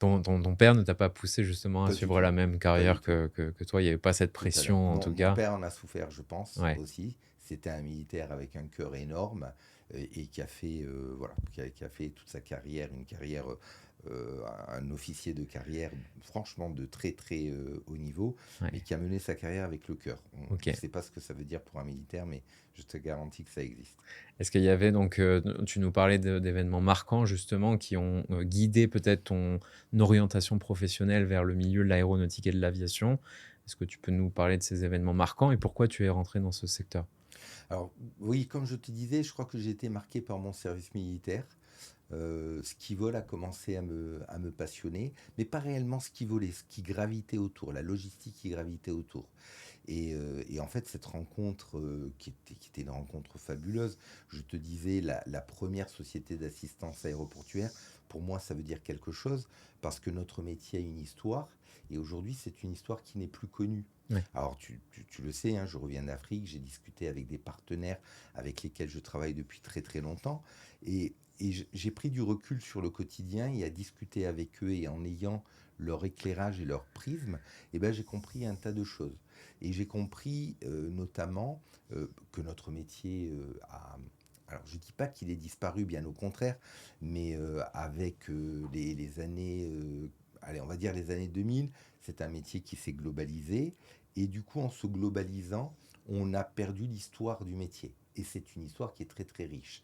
Ton père ne t'a pas poussé justement à Pas du suivre la tout, même pas du carrière tout. que toi? Il y avait pas cette Tout à l'heure. pression en tout Mon cas? père en a souffert, je pense, Ouais, aussi. C'était un militaire avec un cœur énorme et qui a fait, voilà, qui a fait toute sa carrière, une carrière, un officier de carrière, franchement de très très haut niveau, mais ouais. qui a mené sa carrière avec le cœur. Je ne OK. sais pas ce que ça veut dire pour un militaire, mais je te garantis que ça existe. Est-ce qu'il y avait donc, tu nous parlais d'événements marquants justement qui ont, guidé peut-être ton orientation professionnelle vers le milieu de l'aéronautique et de l'aviation. Est-ce que tu peux nous parler de ces événements marquants et pourquoi tu es rentré dans ce secteur? Alors oui, comme je te disais, je crois que j'ai été marqué par mon service militaire. Ski vol a commencé à me passionner, mais pas réellement ski voler, ce qui gravitait autour, la logistique qui gravitait autour. Et en fait, cette rencontre qui était une rencontre fabuleuse, je te disais, la première société d'assistance aéroportuaire, pour moi, ça veut dire quelque chose, parce que notre métier a une histoire, et aujourd'hui, c'est une histoire qui n'est plus connue. Ouais. Alors, tu le sais, hein, je reviens d'Afrique, j'ai discuté avec des partenaires avec lesquels je travaille depuis très très longtemps, et j'ai pris du recul sur le quotidien et à discuter avec eux et en ayant leur éclairage et leur prisme, eh ben, j'ai compris un tas de choses. Et j'ai compris notamment que notre métier a... Alors je ne dis pas qu'il est disparu, bien au contraire, mais avec les années, allez, on va dire les années 2000, c'est un métier qui s'est globalisé. Et du coup, en se globalisant, on a perdu l'histoire du métier. Et c'est une histoire qui est très très riche.